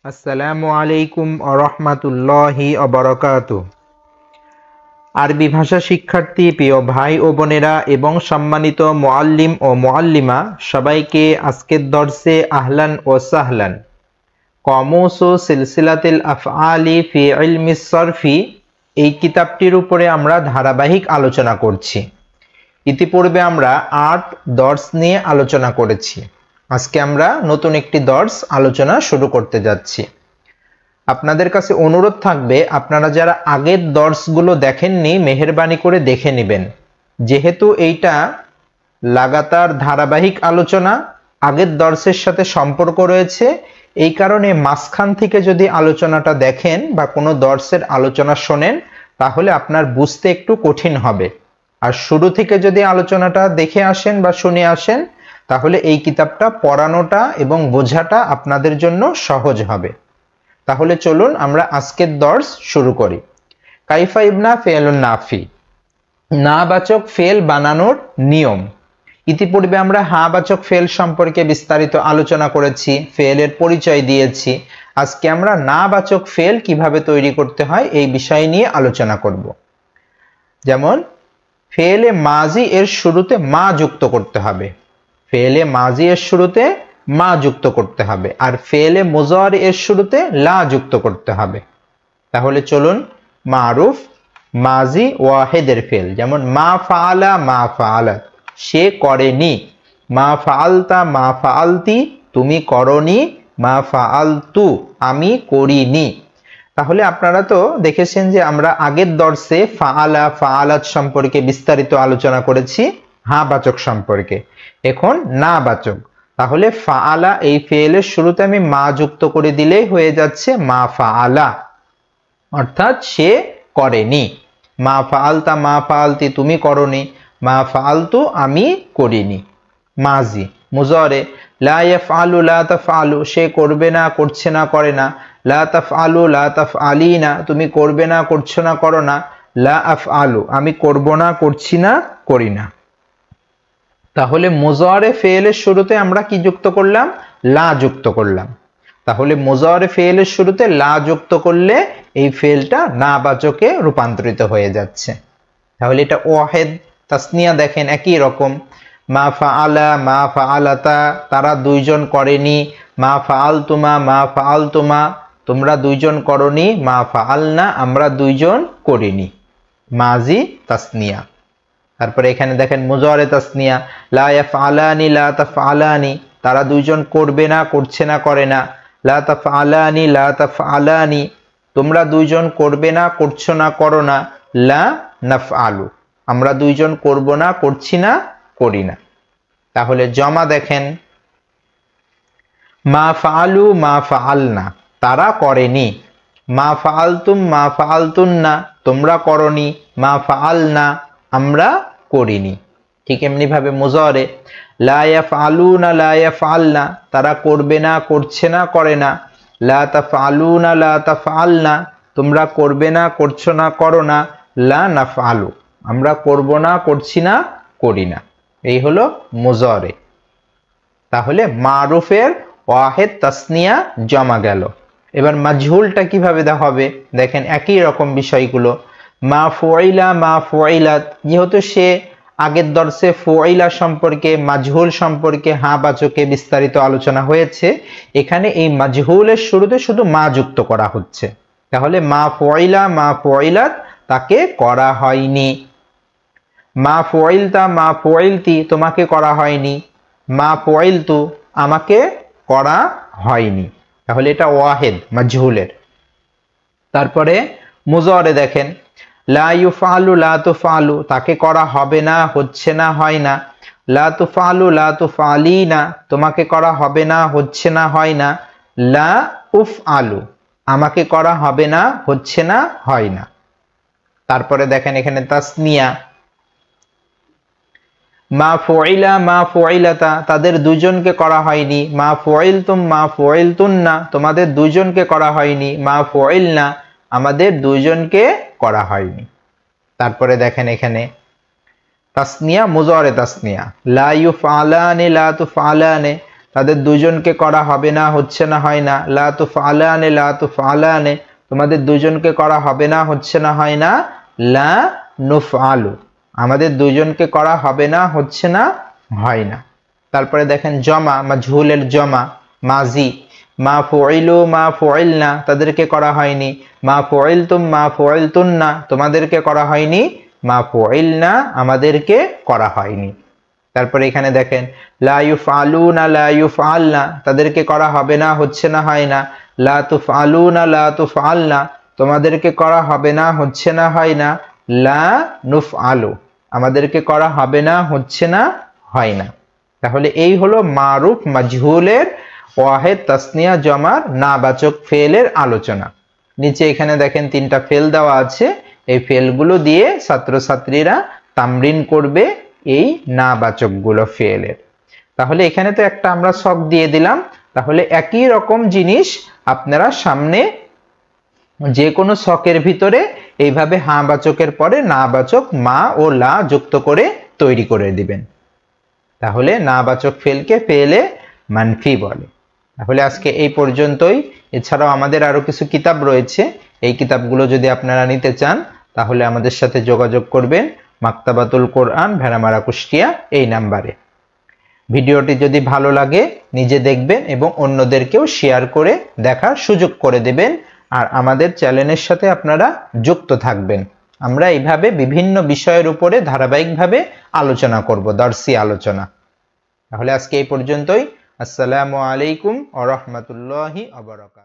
আসসালামু আলাইকুম ওয়া রাহমাতুল্লাহি ওয়া বারাকাতুহু। আরবি ভাষা শিক্ষার্থী প্রিয় ভাই ও বোনেরা এবং সম্মানিত মুআল্লিম ও মুআল্লিমা সবাইকে আজকের দর্সে আহলান ও সাহলান। কামুস ও সিলসিলাতুল আফআলি ফি ইলমিস সরফি এই কিতাবটির উপরে আমরা ধারাবাহিক আলোচনা করছি। ইতিপূর্বে আমরা 8 দর্স নিয়ে আলোচনা করেছি। আজকে আমরা নতুন একটি দর্স আলোচনা শুরু করতে যাচ্ছি। আপনাদের কাছে অনুরোধ থাকবে, আপনারা যারা আগের দর্সগুলো দেখেননি মেহেরবানি করে দেখে নেবেন। যেহেতু এইটা লাগাতার ধারাবাহিক আলোচনা, আগের দর্সের সাথে সম্পর্ক রয়েছে, এই কারণে মাঝখান থেকে যদি আলোচনাটা দেখেন বা কোনো দর্সের আলোচনা শোনেন তাহলে আপনার বুঝতে একটু কঠিন হবে। আর শুরু থেকে যদি আলোচনাটা দেখে আসেন বা শুনে আসেন তাহলে এই কিতাবটা পড়ানোটা এবং বোঝাটা আপনাদের জন্য সহজ হবে। তাহলে চলুন আমরা আজকের দর্স শুরু করি। কাইফা ইবনা ফেলুন নাফি, না বাচক ফেল বানানোর নিয়ম। ইতিপূর্বে আমরা হা বাচক ফেল সম্পর্কে বিস্তারিত আলোচনা করেছি, ফেলের পরিচয় দিয়েছি। আজকে আমরা না বাচক ফেল কিভাবে তৈরি করতে হয় এই বিষয় নিয়ে আলোচনা করব। যেমন ফেলে মাজি এর শুরুতে মা যুক্ত করতে হবে, ফেলে মাজি এর শুরুতে মা যুক্ত করতে হবে, আর ফেলে মুজারি এর শুরুতে লা যুক্ত করতে হবে। তাহলে চলুন মারুফ মাজি ওয়াহিদের ফেল, যেমন মা ফাআলা মা ফাআলাত, সে করেনি। মা ফাআলতা মা ফাআলতি, তুমি করনি। মা ফাআলতু, আমি করিনি। তাহলে আপনারা তো দেখেছেন যে আমরা আগের দর্সে ফাআলা ফাআলাত সম্পর্কে বিস্তারিত আলোচনা করেছি, হা বাচক সম্পর্কে। এখন না বাচক, তাহলে ফাআলা এই ফেলের শুরুতে আমি মা যুক্ত করে দিলেই হয়ে যাচ্ছে মা ফাআলা, অর্থাৎ সে করেনি। মা ফাআলতা মা ফাআলতি, তুমি করনি। মা ফাআলতু, আমি করিনি। মাজি মুজারে লা ইয়াফআলু লা তাফআলু, সে করবে না করছে না করে না। লা তাফআলু লা তাফআলিনা, তুমি করবে না করছো না করো না। লা আফআলু, আমি করব না করছি না করি না। তাহলে মুজারে ফেলের শুরুতে আমরা কি যুক্ত করলাম? লা যুক্ত করলাম। তাহলে মুজারে ফেলের শুরুতে লা যুক্ত করলে এই ফেলটা না বাচকে রূপান্তরিত হয়ে যাচ্ছে। তাহলে এটা ওয়াহিদ তাসনিয়া দেখেন একই রকম। মা ফাআলা মা ফাআলাতা, তারা দুইজন করেনি। মা ফাআলতুমা মা ফাআলতুমা, তোমরা দুইজন করনি। মা ফাআলনা, আমরা দুইজন করিনি। মাজি তাসনিয়া। তারপরে এখানে দেখেন মুজারে তাসনিয়া লা ইয়াফআলানি লা তাফআলানি, তারা দুইজন করবে না করছে না করে না। লা তাফআলানি লা তাফআলানি, তোমরা দুইজন করবে না করছো না করো না। লা নাফআলু, আমরা দুইজন করব না করছি না করি না। তাহলে জমা দেখেন মা ফাআলু মা ফাআলনা, তারা করেনি। মা ফাআলতুম মা ফাআলতুন্না, তোমরা করনি। মা ফাআলনা, আমরা করিনি। ঠিক এমনি ভাবে মুজারে লা ইয়াফআলুনা লা ইয়াফআলনা, তারা করবে না করছে না করে না। লা তাফআলুনা লা তাফআলনা, তোমরা করবে না করছো না করো না। লা নাফআলু, আমরা করব না করছি না করি না। এই হলো মুজারে। তাহলে মারুফের ওয়াহিদ তাসনিয়া জমা গেল। এবার মাজহুলটা কিভাবে হবে দেখেন একই রকম বিষয়গুলো। মা ফুইলা মা ফুইলাত, যেহেতু সে আগের দর্সে ফুইলা সম্পর্কে মাজহুল সম্পর্কে হা বাচকে বিস্তারিত আলোচনা হয়েছে, এখানে এই মাজহুলের শুরুতে শুধু মা যুক্ত করা হচ্ছে। তাহলে মা ফুইলা মা ফুইলাত, তাকে করা হয়নি। মা ফুইলতা মা ফুইলতি, তোমাকে করা হয়নি। মা ফুইলতু, আমাকে করা হয়নি। তাহলে এটা ওয়াহিদ মাজহুলের। তারপরে মুজারে দেখেন লা ইউফআলু লা তুফআলু, তাকে করা হবে না হচ্ছে না হয় না। লা তুফআলু লা তুফআলিনা, তোমাকে করা হবে না হচ্ছে না হয় না। লা উফআলু, আমাকে করা হবে না হচ্ছে না হয় না। তারপরে দেখেন এখানে তাসনিয়া মা ফুইলা মা ফুইলাতা, তাদের দুজনকে করা হয়নি। মা ফুইলতুম মা ফুইলতুন্না, তোমাদের দুজনকে করা হয়নি। মা ফুইলনা, আমাদের দুইজনকে করা হয়নি। তারপরে দেখেন এখানে তাসনিয়া মুজারে তাসনিয়া লা ইউফআলানি লা তুফআলানি, তাদের দুজনকে করা হবে না, হচ্ছে না, হয় না। লা তুফআলানে, লা তুফআলানে, তোমাদের দুজনকে করা হবে না, হচ্ছে না, হয় না। লা নুফআলু, আমাদের দুজনকে করা হবে না, হচ্ছে না, হয় না। তারপরে দেখেন জমা, মাজহুলের জমা, মাজি, মা ফুইলু মা ফুইলনা, তাদেরকে করা হয়নি। মা ফুইলতুম মা ফুইলতুন্না, তোমাদেরকে করা হয়নি। মা ফুইলনা, আমাদেরকে করা হয়নি। তারপরে এখানে দেখেন লা ইউফআলুনা লা ইউফআলনা, তাদেরকে করা হবে না, হচ্ছে না, হয় না। লা তুফআলুনা লা তুফআলনা, তোমাদেরকে করা হবে না, হচ্ছে না, হয় না। লা নুফআলু, আমাদেরকে করা হবে না, হচ্ছে না, হয় না। তাহলে এই হলো মারুফ মাজহুলের ওয়াহেদ তাসনিয়া জমার নাবাচক ফেলের আলোচনা। নিচে এখানে দেখেন 3টা ফেল দেওয়া আছে, এই ফেলগুলো দিয়ে ছাত্রছাত্রীরা তামরিন করবে এই নাবাচকগুলো ফেলের। তাহলে এখানে তো একটা আমরা ছক দিয়ে দিলাম, তাহলে একই রকম জিনিস আপনারা সামনে যে কোনো ছকের ভিতরে এইভাবে হা বাচকের পরে নাবাচক মা ও লা যুক্ত করে তৈরি করে দিবেন। তাহলে নাবাচক ফেলকে ফেলে মানফি বলে। তাহলে আজকে এই পর্যন্তই। এছাড়াও আমাদের আরো কিছু কিতাব রয়েছে, এই কিতাবগুলো যদি আপনারা নিতে চান তাহলে আমাদের সাথে যোগাযোগ করবেন মাকতাবাতুল কোরআন, ভেড়ামারা, কুষ্টিয়া এই নাম্বারে। ভিডিওটি যদি ভালো লাগে নিজে দেখবেন এবং অন্যদেরকেও শেয়ার করে দেখার সুযোগ করে দেবেন। আর আমাদের চ্যানেলের সাথে আপনারা যুক্ত থাকবেন। আমরা এইভাবে বিভিন্ন বিষয়ের উপরে ধারাবাহিকভাবে আলোচনা করব, দর্শী আলোচনা। তাহলে আজকে এই পর্যন্তই। আসসালামু আলাইকুম ওয়া রাহমাতুল্লাহি ওয়া বারাকাতুহু।